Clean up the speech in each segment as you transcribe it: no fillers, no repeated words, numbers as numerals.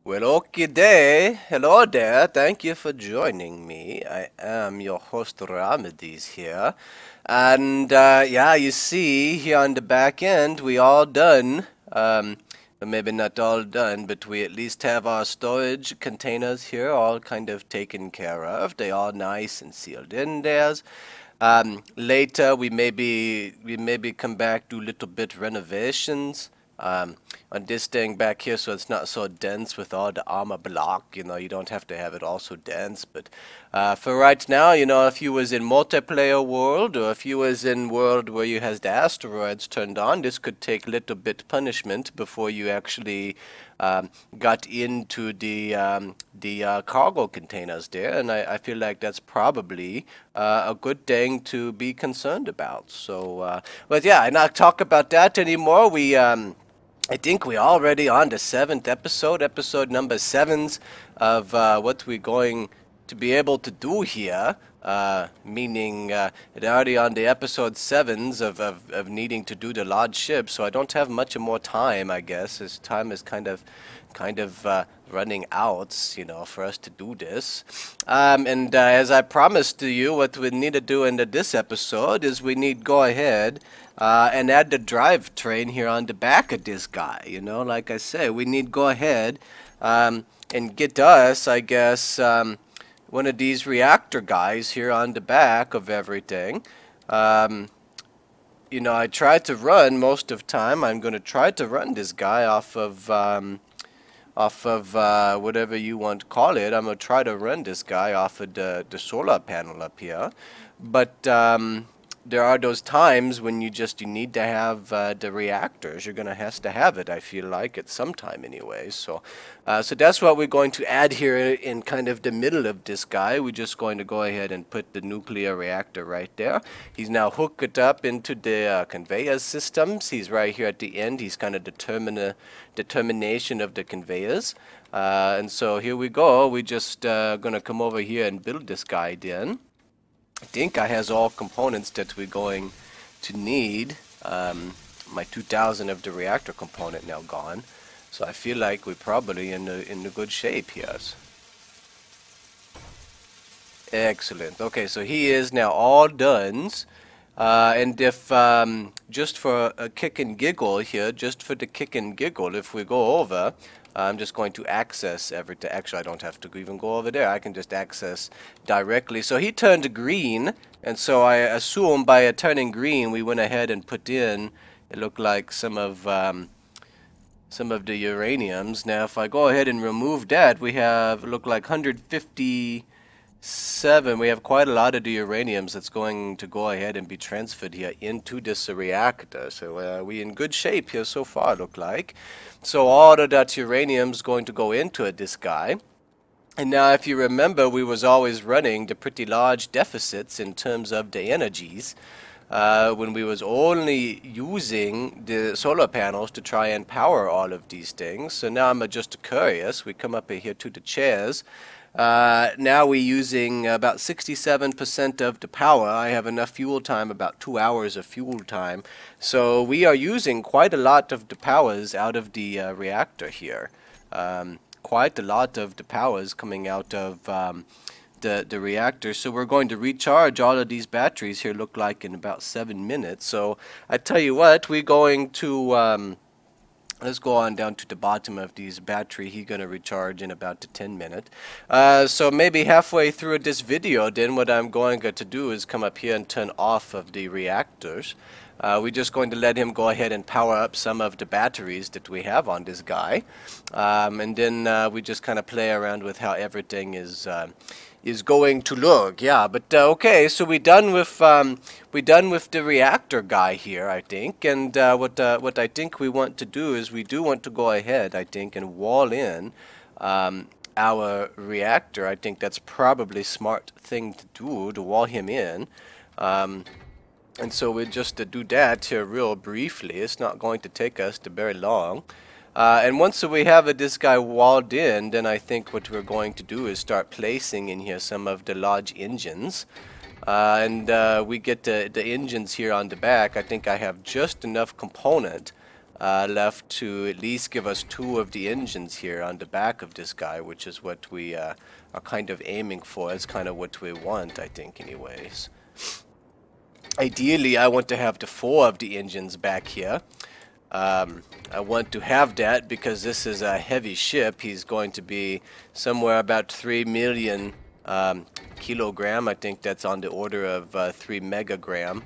Well, okay day. Hello there. Thank you for joining me. I am your host Ramades here. And yeah, you see here on the back end, we all done. But maybe not all done, but we at least have our storage containers here all kind of taken care of. They all nice and sealed in there. Later, we maybe come back, do little bit renovations on this thing back here, so it's not so dense with all the armor block. You don't have to have it all so dense. But for right now, if you was in multiplayer world, or if you was in world where you has the asteroids turned on, this could take little bit punishment before you actually got into the cargo containers there, and I feel like that's probably a good thing to be concerned about. So, but yeah, and not talk about that anymore. I think we're already on the seventh episode number sevens of what we're going to be able to do here. Meaning it's already on the episode sevens of needing to do the large ship, so I don't have much more time, I guess. As time is kind of running out, for us to do this. And as I promised to you, what we need to do in this episode is we need go ahead and add the drivetrain here on the back of this guy. Like I say, we need go ahead and get us, I guess, one of these reactor guys here on the back of everything. I try to run most of time. I'm going to try to run this guy off of whatever you want to call it. I'm going to try to run this guy off of the solar panel up here. But there are those times when you need to have the reactors. You're going to have it, I feel like, at some time anyway. So that's what we're going to add here in kind of the middle of this guy. We're just going to go ahead and put the nuclear reactor right there. He's now hooked up into the conveyor systems. He's right here at the end. He's kind of determination of the conveyors. And so here we go. We're just going to come over here and build this guy then. I think I has all components that we're going to need. My 2000 of the reactor component now gone, so I feel like we're probably in the good shape here. Excellent. Okay, so he is now all done. And if just for a kick and giggle here, just for the kick and giggle, if we go over, I'm just going to access everything. Actually, I don't have to even go over there. I can just access directly. So he turned green, and so I assume by turning green, we went ahead and put in, it looked like some of the uraniums. Now, if I go ahead and remove that, we have, look like 157. We have quite a lot of the uraniums that's going to go ahead and be transferred here into this reactor. So we in good shape here so far, look like. So all of that uranium's going to go into this guy. And now if you remember, we was always running the pretty large deficits in terms of the energies when we was only using the solar panels to try and power all of these things. So now I'm just curious. We come up here to the chairs. Now we're using about 67% of the power. I have enough fuel time, about 2 hours of fuel time. So we are using quite a lot of the powers out of the reactor here. Quite a lot of the powers coming out of the reactor. So we're going to recharge all of these batteries here, look like in about 7 minutes. So I tell you what, we're going to let's go on down to the bottom of these battery. He's gonna recharge in about 10 minutes. So maybe halfway through this video, then what I'm going to do is come up here and turn off of the reactors. We're just going to let him go ahead and power up some of the batteries that we have on this guy, and then we just kind of play around with how everything is going to look. Yeah, but okay, so we're done with the reactor guy here, I think. And what I think we want to do is we do want to go ahead, I think, and wall in our reactor. I think that's probably a smart thing to do, to wall him in. And so we'll just do that here real briefly. It's not going to take us very long. And once we have this guy walled in, then I think what we're going to do is start placing in here some of the large engines. And we get the engines here on the back. I think I have just enough component left to at least give us 2 of the engines here on the back of this guy, which is what we are kind of aiming for. It's kind of what we want, I think, anyways. Ideally, I want to have the 4 of the engines back here. I want to have that because this is a heavy ship. He's going to be somewhere about 3 million kilogram. I think that's on the order of 3 megagram.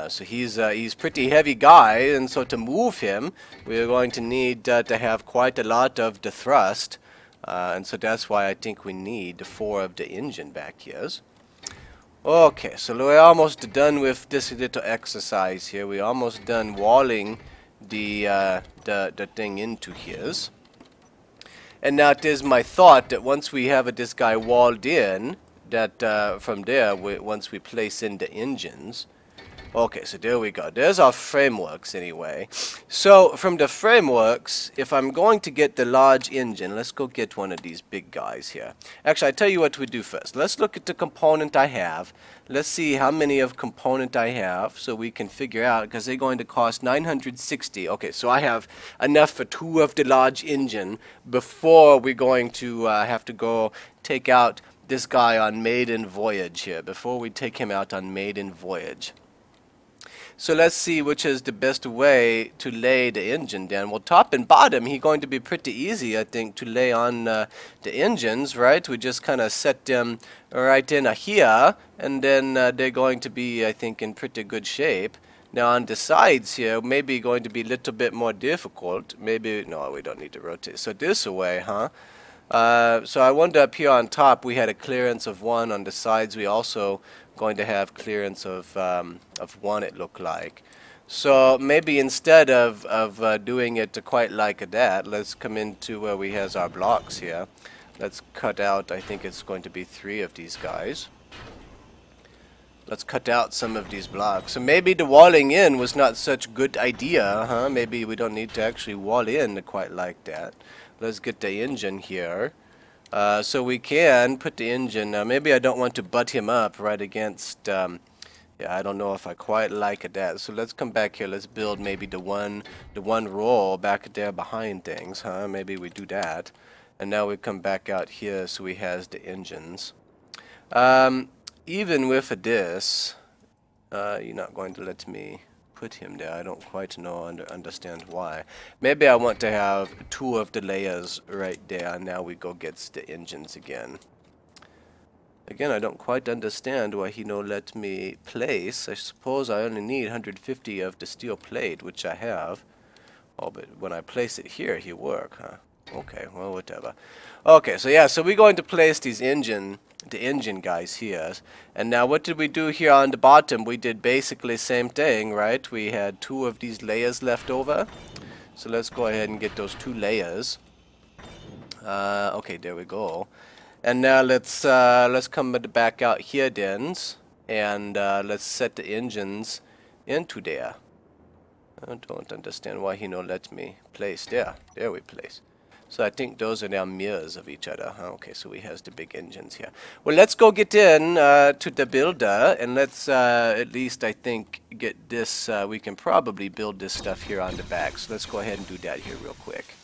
So he's pretty heavy guy, and so to move him, we're going to need to have quite a lot of the thrust, and so that's why I think we need 4 of the engine back here. Okay, so we're almost done with this little exercise here. We're almost done walling the thing into his. And now it is my thought that once we have this guy walled in, that from there, once we place in the engines. Okay, so there we go. There's our frameworks anyway. So from the frameworks, if I'm going to get the large engine, let's go get one of these big guys here. Actually, I tell you what we do first. Let's look at the component I have. Let's see how many of component I have so we can figure out, because they're going to cost 960. Okay, so I have enough for 2 of the large engine before we're going to have to go take out this guy on Maiden voyage here, before we take him out on Maiden voyage. So let's see which is the best way to lay the engine down. Well, top and bottom, he's going to be pretty easy, I think, to lay on the engines, right? We just kind of set them right in here, and then they're going to be, I think, in pretty good shape. Now on the sides here, maybe going to be a little bit more difficult. Maybe, no, we don't need to rotate. So this way, huh? So I wonder up here on top, we had a clearance of 1. On the sides, we also going to have clearance of 1, it looked like. So maybe instead of doing it quite like that, let's come into where we has our blocks here. Let's cut out, I think it's going to be 3 of these guys. Let's cut out some of these blocks. So maybe the walling in was not such a good idea, huh? Maybe we don't need to actually wall in quite like that. Let's get the engine here. So we can put the engine, maybe I don't want to butt him up right against, yeah, I don't know if I quite like that. So let's come back here, let's build maybe the one roll back there behind things, huh? Maybe we do that. And now we come back out here so we has the engines. Even with this, you're not going to let me put him there. I don't quite know, understand why. Maybe I want to have 2 of the layers right there. Now we go get the engines again. Again, I don't quite understand why he no let me place. I suppose I only need 150 of the steel plate, which I have. Oh, but when I place it here, he work, huh? Okay, well, whatever. Okay, so yeah, so we're going to place these the engine guys here. And now what did we do here on the bottom? We did basically the same thing, right? We had 2 of these layers left over. So let's go ahead and get those 2 layers. Okay, there we go. And now let's come back out here then, and let's set the engines into there. I don't understand why he no let me place there. There we place. So I think those are now mirrors of each other. Okay, so we has the big engines here. Well, let's go get in to the builder, and let's at least, I think, get this. We can probably build this stuff here on the back. So let's go ahead and do that here real quick.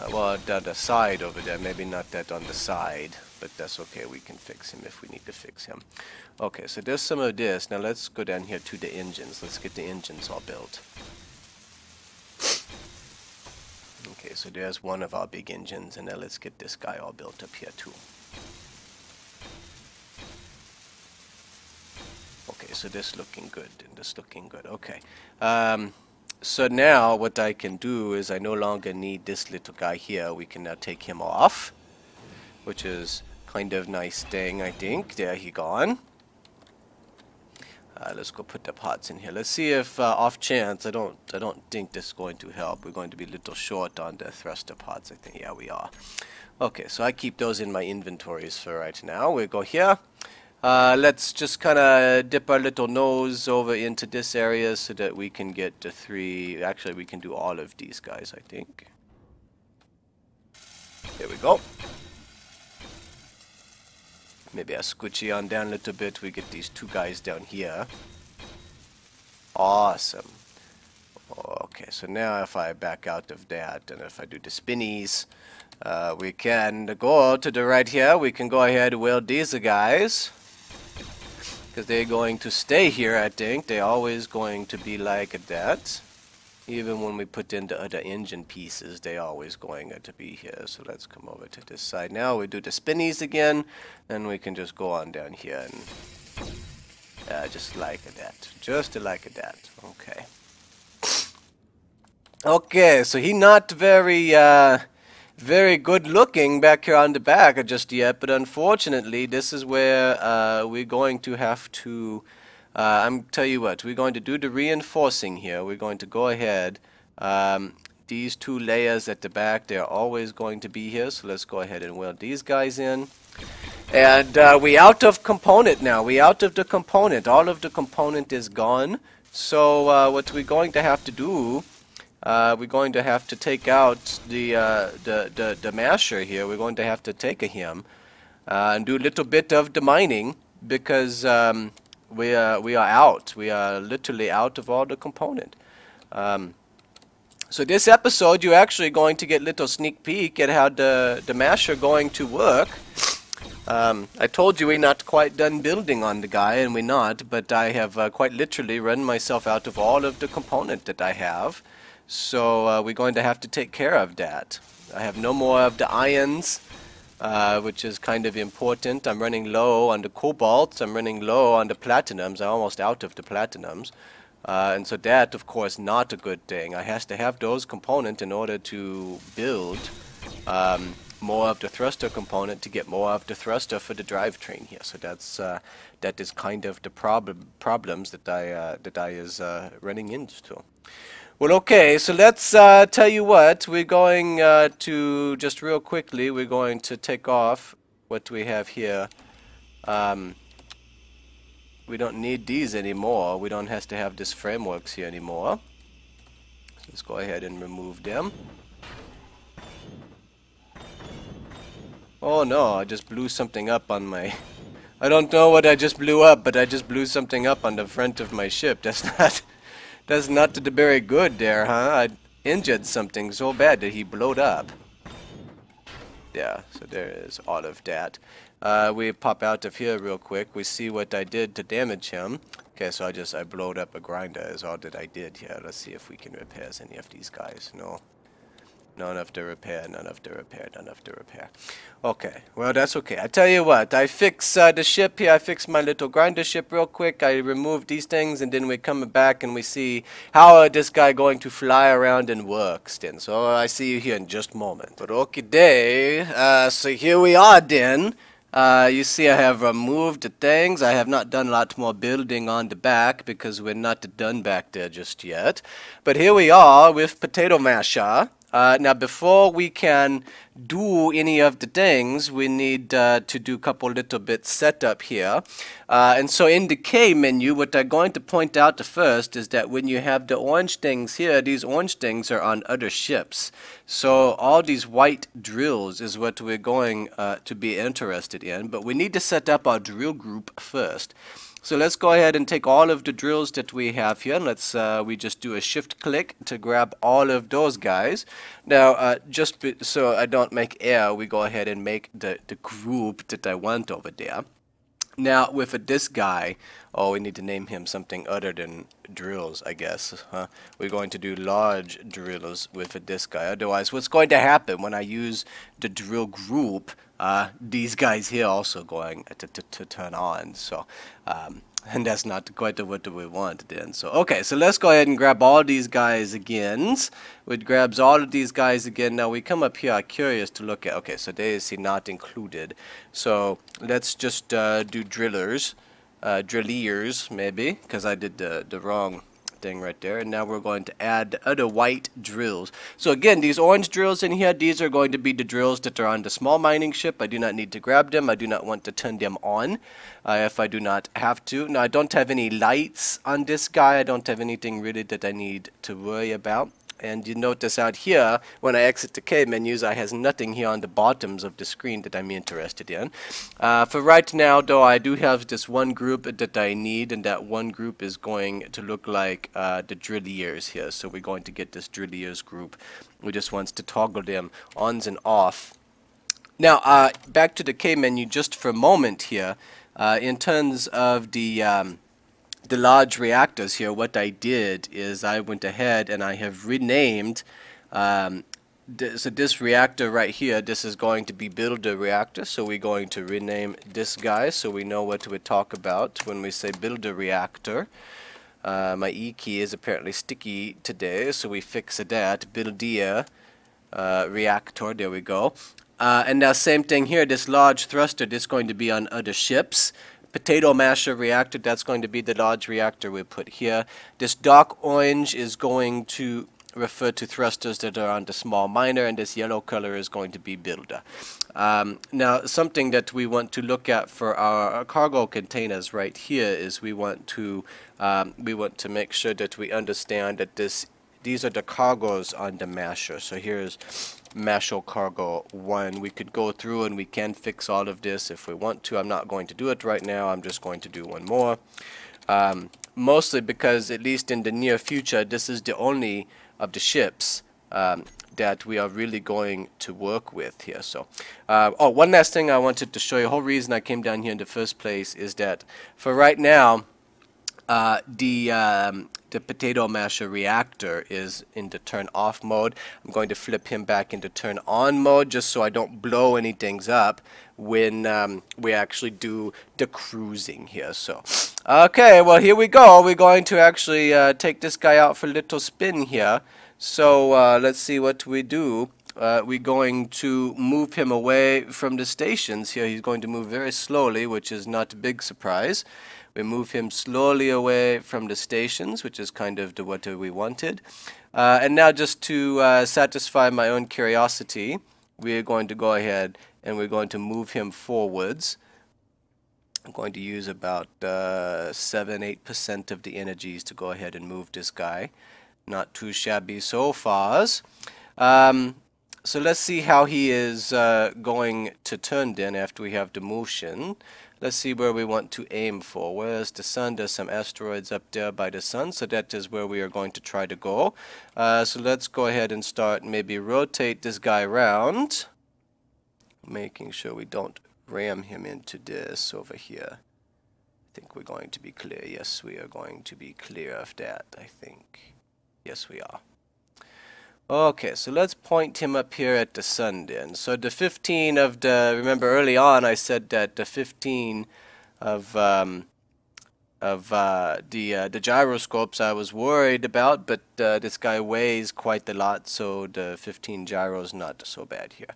Well, the side over there, maybe not that on the side, but that's okay. We can fix him if we need to fix him. Okay, so there's some of this. Now let's go down here to the engines. Let's get the engines all built. Okay, so there's one of our big engines, and now let's get this guy all built up here too. Okay, so this looking good, and this looking good. Okay. So now what I can do is I no longer need this little guy here. We can now take him off, which is kind of nice thing, I think. There he gone. Let's go put the pots in here. Let's see if off chance, I don't think this is going to help. We're going to be a little short on the thruster pots, I think. Yeah, we are. Okay, so I keep those in my inventories for right now. We'll go here. Let's just kind of dip our little nose over into this area so that we can get the 3. Actually, we can do all of these guys, I think. There we go. Maybe I squishy on down a little bit. We get these 2 guys down here. Awesome. Okay, so now if I back out of that, and if I do the spinnies, we can go to the right here. We can go ahead and weld these guys. Because they're going to stay here, I think. They're always going to be like that. Even when we put in the other engine pieces, they're always going to be here. So let's come over to this side now. We do the spinnies again. And we can just go on down here and just like that. Just like that. Okay. Okay, so he not very very good looking back here on the back just yet, but unfortunately this is where we're going to have to I'm tell you what, we're going to do the reinforcing here. We're going to go ahead, these two layers at the back, they're always going to be here, so let's go ahead and weld these guys in. And we out of component now. We out of the component. All of the component is gone. So what we're going to have to do, we're going to have to take out the masher here. We're going to have to take him and do a little bit of the mining because we are out. We are literally out of all the component. So this episode, you're actually going to get a little sneak peek at how the masher going to work. I told you we're not quite done building on the guy, and we're not, but I have quite literally run myself out of all of the component that I have. So we're going to have to take care of that. I have no more of the ions, which is kind of important. I'm running low on the cobalts. I'm running low on the platinums. I'm almost out of the platinums. And so that, of course, not a good thing. I has to have those components in order to build more of the thruster component to get more of the thruster for the drivetrain here. So that's that is kind of the problems that I is running into. Well, okay, so let's tell you what, we're going to, just real quickly, we're going to take off what we have here. We don't need these anymore. We don't have to have this frameworks here anymore. So let's go ahead and remove them. Oh no, I just blew something up on my... I don't know what I just blew up, but I just blew something up on the front of my ship. That's not very good there, huh? I injured something so bad that he blowed up. Yeah, so there is all of that. We pop out of here real quick. We see what I did to damage him. Okay, so I blowed up a grinder is all that I did here. Let's see if we can repair any of these guys. No. None of the repair, none of the repair, none of the repair. Okay, well that's okay. I tell you what, I fix the ship here. I fix my little grinder ship real quick. I remove these things and then we come back and we see how this guy going to fly around and works then. So I see you here in just a moment. But okay day, so here we are then. You see I have removed the things. I have not done a lot more building on the back because we're not done back there just yet. But here we are with potato masher. Now, before we can do any of the things, we need to do a couple little bits setup here. And so in the K menu, what I'm going to point out first is that when you have the orange things here, these orange things are on other ships. So all these white drills is what we're going to be interested in. But we need to set up our drill group first. So let's go ahead and take all of the drills that we have here, and let's we just do a shift click to grab all of those guys. Now, so I don't make error, we go ahead and make the group that I want over there. Now, with this guy, oh, we need to name him something other than drills, I guess. We're going to do large drills with this guy. Otherwise, what's going to happen when I use the drill group, these guys here also going to turn on. So, and that's not quite what we want then. So, okay, so let's go ahead and grab all these guys again. It grabs all of these guys again. Now we come up here, I'm curious to look at, okay, so they is not included. So let's just do drillers, drilliers maybe, because I did the wrong thing right there. And now we're going to add the other white drills. So again, these orange drills in here, these are going to be the drills that are on the small mining ship. I do not need to grab them. I do not want to turn them on if I do not have to. Now I don't have any lights on this guy. I don't have anything really that I need to worry about. And you notice out here, when I exit the K menus, I has nothing here on the bottoms of the screen that I'm interested in. For right now, though, I do have this one group that I need, and that one group is going to look like the drilliers here. So we're going to get this drilliers group. We just wants to toggle them ons and off. Now, back to the K menu just for a moment here. In terms of the large reactors here, what I did is I went ahead and I have renamed so this reactor right here, this is going to be builder reactor, so we're going to rename this guy so we know what to talk about when we say builder reactor. My E key is apparently sticky today, so we fix that. Builder reactor, there we go. And now same thing here, this large thruster, this is going to be on other ships. Potato masher reactor, that's going to be the large reactor we put here. This dark orange is going to refer to thrusters that are on the small minor, and this yellow color is going to be builder. Now something that we want to look at for our cargo containers right here is we want to make sure that we understand that these are the cargos on the masher. So here's masher cargo 1. We could go through and we can fix all of this if we want to. I'm not going to do it right now. I'm just going to do one more. Mostly because, at least in the near future, this is the only of the ships that we are really going to work with here. So, oh, one last thing I wanted to show you. The whole reason I came down here in the first place is that for right now, the potato masher reactor is in the turn off mode. I'm going to flip him back into turn on mode just so I don't blow anything up when we actually do the cruising here. So, okay, well, here we go. We're going to actually take this guy out for a little spin here. So let's see what we do. We're going to move him away from the stations here. He's going to move very slowly, which is not a big surprise. We move him slowly away from the stations, which is kind of what we wanted. And now, just to satisfy my own curiosity, we're going to go ahead and we're going to move him forwards. I'm going to use about 7-8% of the energies to go ahead and move this guy. Not too shabby so far. So let's see how he is going to turn then after we have the motion. Let's see where we want to aim for. Where's the sun? There's some asteroids up there by the sun, so that is where we are going to try to go. So let's go ahead and start, maybe rotate this guy around, making sure we don't ram him into this over here. I think we're going to be clear. Yes, we are going to be clear of that, I think. Yes, we are. Okay, so let's point him up here at the sun then. So the 15 of the, remember early on I said that the 15 of the gyroscopes I was worried about, but this guy weighs quite a lot, so the 15 gyros not so bad here.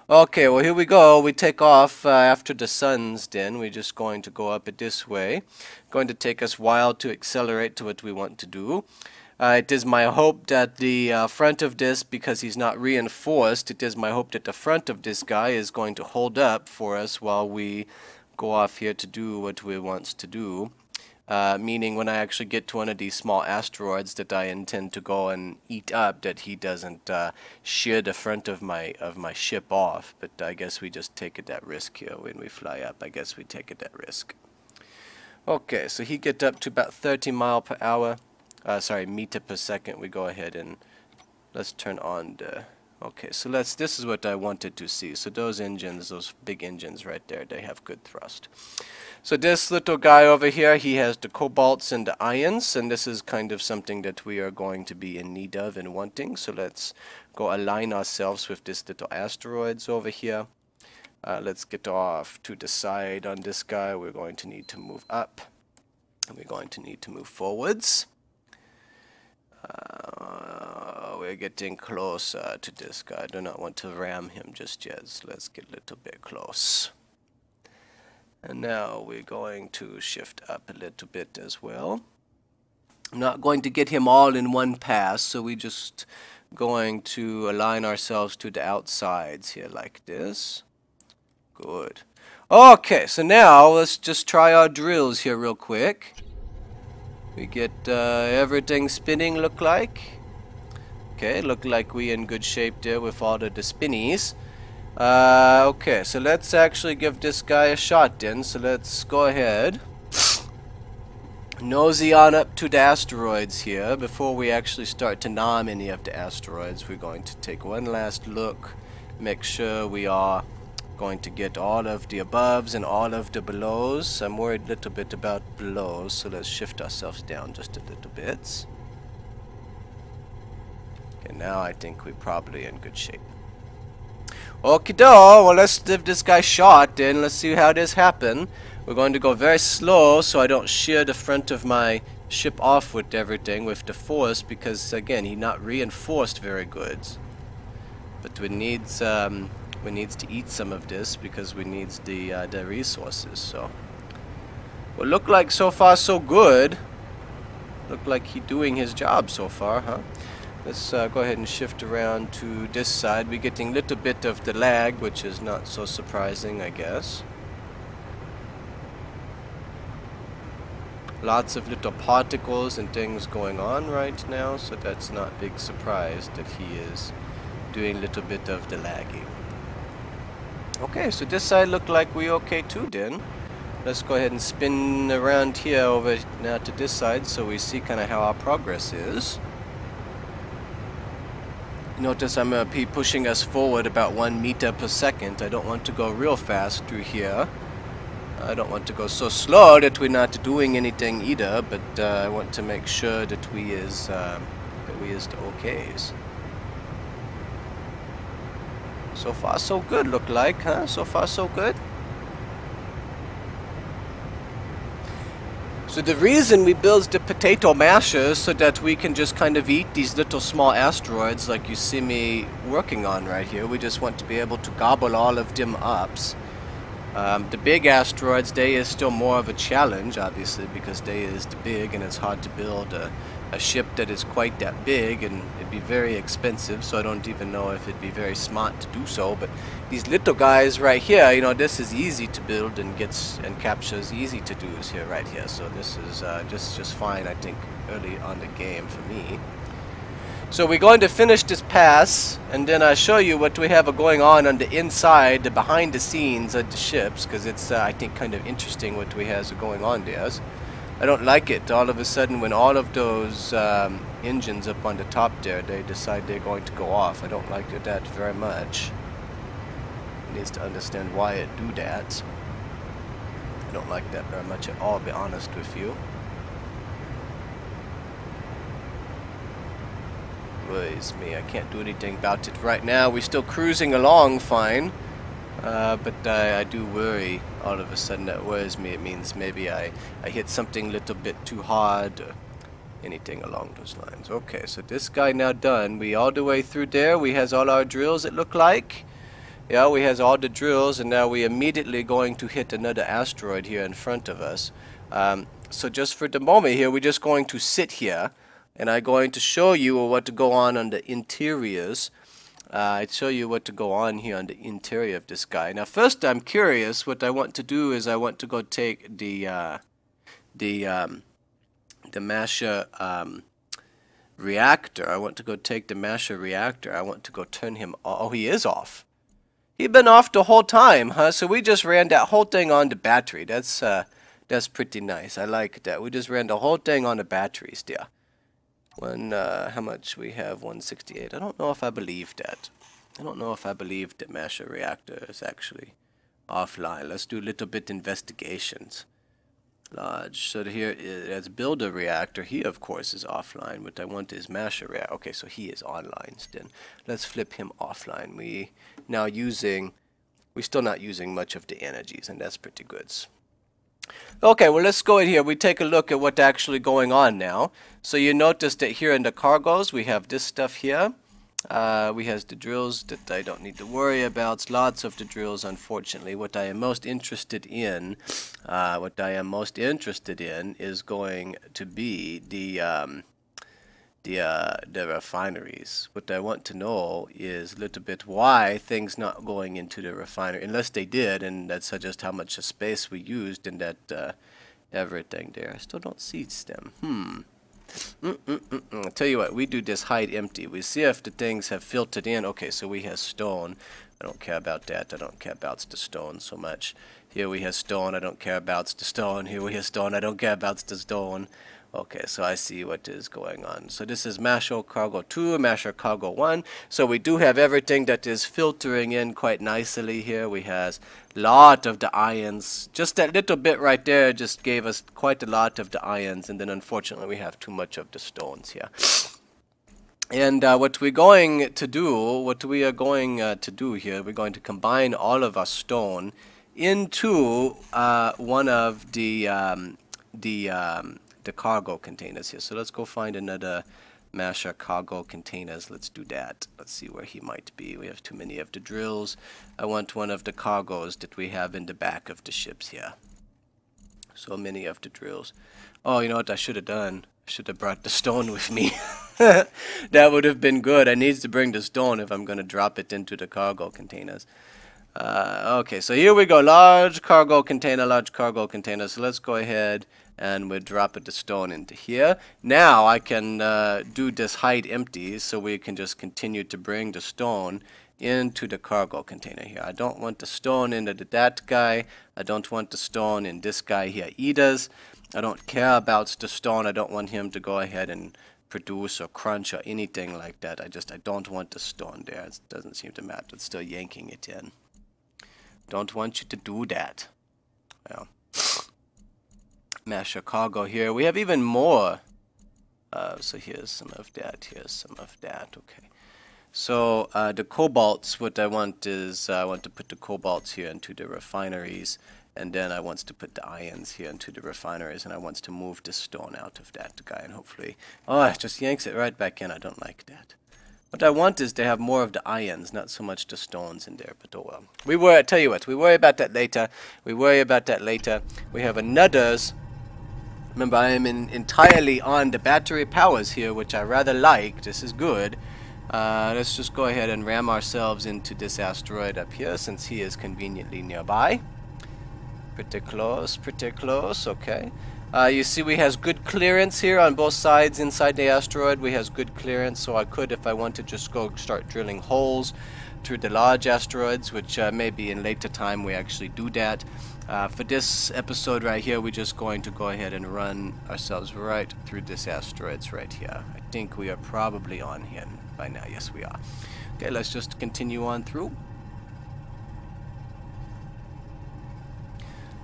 Okay, well, here we go. We take off after the suns then. We're just going to go up it this way. Going to take us a while to accelerate to what we want to do. It is my hope that the front of this, because he's not reinforced, it is my hope that the front of this guy is going to hold up for us while we go off here to do what we want to do. Meaning when I actually get to one of these small asteroids that I intend to go and eat up, that he doesn't shear the front of my ship off. But I guess we just take it that risk here when we fly up. I guess we take it that risk. Okay, so he gets up to about 30 miles per hour. Sorry, meter per second. We go ahead and let's turn on the, okay, so this is what I wanted to see. So those engines, those big engines right there, they have good thrust. So this little guy over here, he has the cobalts and the ions, and this is kind of something that we are going to be in need of and wanting. So let's go align ourselves with this little asteroids over here. Let's get off to the side on this guy. We're going to need to move up, and we're going to need to move forwards. We're getting closer to this guy. I do not want to ram him just yet, so let's get a little bit close. And now we're going to shift up a little bit as well. I'm not going to get him all in one pass, so we're just going to align ourselves to the outsides here like this. Good. Okay, so now let's just try our drills here real quick. We get everything spinning, look like. Okay, look like we in good shape there with all of the spinnies. Okay, so let's actually give this guy a shot then. So let's go ahead. Nosy on up to the asteroids here. Before we actually start to nom any of the asteroids, we're going to take one last look. Make sure we are going to get all of the aboves and all of the belows. I'm worried a little bit about belows, so let's shift ourselves down just a little bit. Okay, now I think we're probably in good shape. Okie do, well let's give this guy a shot then. Let's see how this happen. We're going to go very slow so I don't shear the front of my ship off with everything with the force, because again he not reinforced very good. But we needs to eat some of this because we needs the resources. So well, look like so far so good. Look like he doing his job so far, huh? Let's go ahead and shift around to this side. We're getting a little bit of the lag, which is not so surprising, I guess. Lots of little particles and things going on right now, so that's not a big surprise that he is doing a little bit of the lagging. Okay, so this side looked like we okay too then. Let's go ahead and spin around here over now to this side so we see kind of how our progress is. Notice I'm going to be pushing us forward about 1 meter per second. I don't want to go real fast through here. I don't want to go so slow that we're not doing anything either, but I want to make sure that we is the okays. So far so good, look like, huh? So far so good. So the reason we build the potato mashers so that we can just kind of eat these little small asteroids like you see me working on right here. We just want to be able to gobble all of them up. The big asteroids, they is still more of a challenge, obviously, because they is the big and it's hard to build a ship that is quite that big, and it'd be very expensive, so I don't even know if it'd be very smart to do so. But these little guys right here, you know, this is easy to build and captures easy to do is here right here. So this is just fine, I think, early on the game for me. So we're going to finish this pass, and then I'll show you what we have going on the inside, the behind the scenes of the ships, because it's, I think, kind of interesting what we have going on there. I don't like it all of a sudden when all of those engines up on the top there, they decide they're going to go off. I don't like that very much. It needs to understand why it do that. I don't like that very much at all, to be honest with you. Worries me. I can't do anything about it right now. We're still cruising along fine. But I do worry all of a sudden. That worries me. It means maybe I hit something a little bit too hard or anything along those lines. Okay, so this guy now done. We all the way through there. We has all our drills, it look like. Yeah, we has all the drills, and now we immediately going to hit another asteroid here in front of us. So just for the moment here, we're just going to sit here, and I'm going to show you what to go on the interiors. I'd show you what to go on here on the interior of this guy. Now first I'm curious, what I want to do is I want to go take the masher reactor. I want to go take the masher reactor. I want to go turn him off. Oh, he is off. He's been off the whole time, huh? So we just ran that whole thing on the battery. That's pretty nice. I like that. We just ran the whole thing on the batteries there. How much we have? 168. I don't know if I believe that. I don't know if I believe that masher reactor is actually offline. Let's do a little bit investigations. Large. So here as builder reactor, he of course is offline. What I want is masher reactor. Okay, so he is online then. Let's flip him offline. We're still not using much of the energies, and that's pretty good. Okay, well let's go in here. We take a look at what's actually going on now. So you notice that here in the cargoes we have this stuff here. We have the drills that I don't need to worry about. Lots of the drills, unfortunately. What I am most interested in, is going to be the refineries. What I want to know is a little bit why things not going into the refinery, unless they did, and that's just how much space we used in that everything there. I still don't see them. I'll tell you what, we do this hide empty. We see if the things have filtered in. Okay, so we have stone. I don't care about that. I don't care about the stone so much. Here we have stone. I don't care about the stone. Here we have stone. I don't care about the stone. Okay, so I see what is going on. So this is Masher Cargo 2, Masher Cargo 1. So we do have everything that is filtering in quite nicely here. We have a lot of the ions. Just that little bit right there just gave us quite a lot of the ions. And then unfortunately we have too much of the stones here. And what we are going to do here, we're going to combine all of our stone into one of the cargo containers here. So let's go find another Masher cargo containers. Let's do that. Let's see where he might be. We have too many of the drills. I want one of the cargos that we have in the back of the ships here. So many of the drills. Oh, you know what I should have done? I should have brought the stone with me. That would have been good. I need to bring the stone if I'm going to drop it into the cargo containers. Okay, so here we go. Large cargo container, large cargo container. So let's go ahead and we'll drop the stone into here. Now I can do this hide empty, so we can just continue to bring the stone into the cargo container here. I don't want the stone into that guy. I don't want the stone in this guy here either. I don't care about the stone. I don't want him to go ahead and produce or crunch or anything like that. I don't want the stone there. It doesn't seem to matter. It's still yanking it in. Don't want you to do that. Well, Masher cargo here. We have even more. So here's some of that. Here's some of that. Okay. So the cobalts, what I want is I want to put the cobalts here into the refineries, and then I want to put the ions here into the refineries, and I want to move the stone out of that guy, and hopefully, oh, it just yanks it right back in. I don't like that. What I want is to have more of the ions, not so much the stones in there, but oh well. I tell you what, we worry about that later. We worry about that later. We have another's. Remember, I am entirely on the battery powers here, which I rather like. This is good. Let's just go ahead and ram ourselves into this asteroid up here, since he is conveniently nearby. Pretty close, okay. You see we has good clearance here on both sides inside the asteroid. We has good clearance, so I could, if I want to, just go start drilling holes through the large asteroids, which maybe in later time we actually do that. For this episode right here, we're just going to go ahead and run ourselves right through this asteroids right here. I think we are probably on here by now. Yes, we are. Okay, let's just continue on through.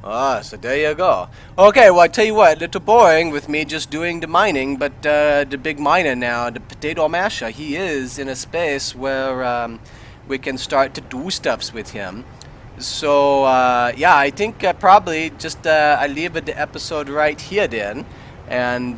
So there you go. Okay, well, I tell you what, a little boring with me just doing the mining, but the big miner now, the potato masher, he is in a space where we can start to do stuffs with him. So, yeah, I think probably just I leave the episode right here then, and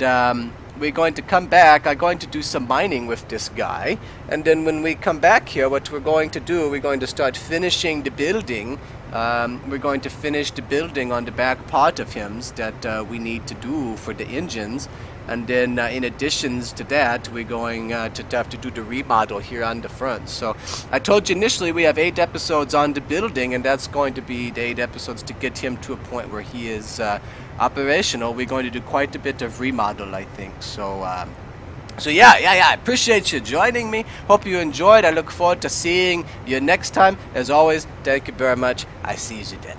we're going to come back. I'm going to do some mining with this guy, and then when we come back here, what we're going to do, we're going to start finishing the building. We're going to finish the building on the back part of him that we need to do for the engines, and then in addition to that, we're going to have to do the remodel here on the front. So I told you initially we have 8 episodes on the building, and that's going to be the 8 episodes to get him to a point where he is operational. We're going to do quite a bit of remodel, I think. So yeah, I appreciate you joining me. Hope you enjoyed. I look forward to seeing you next time. As always, thank you very much. I see you then.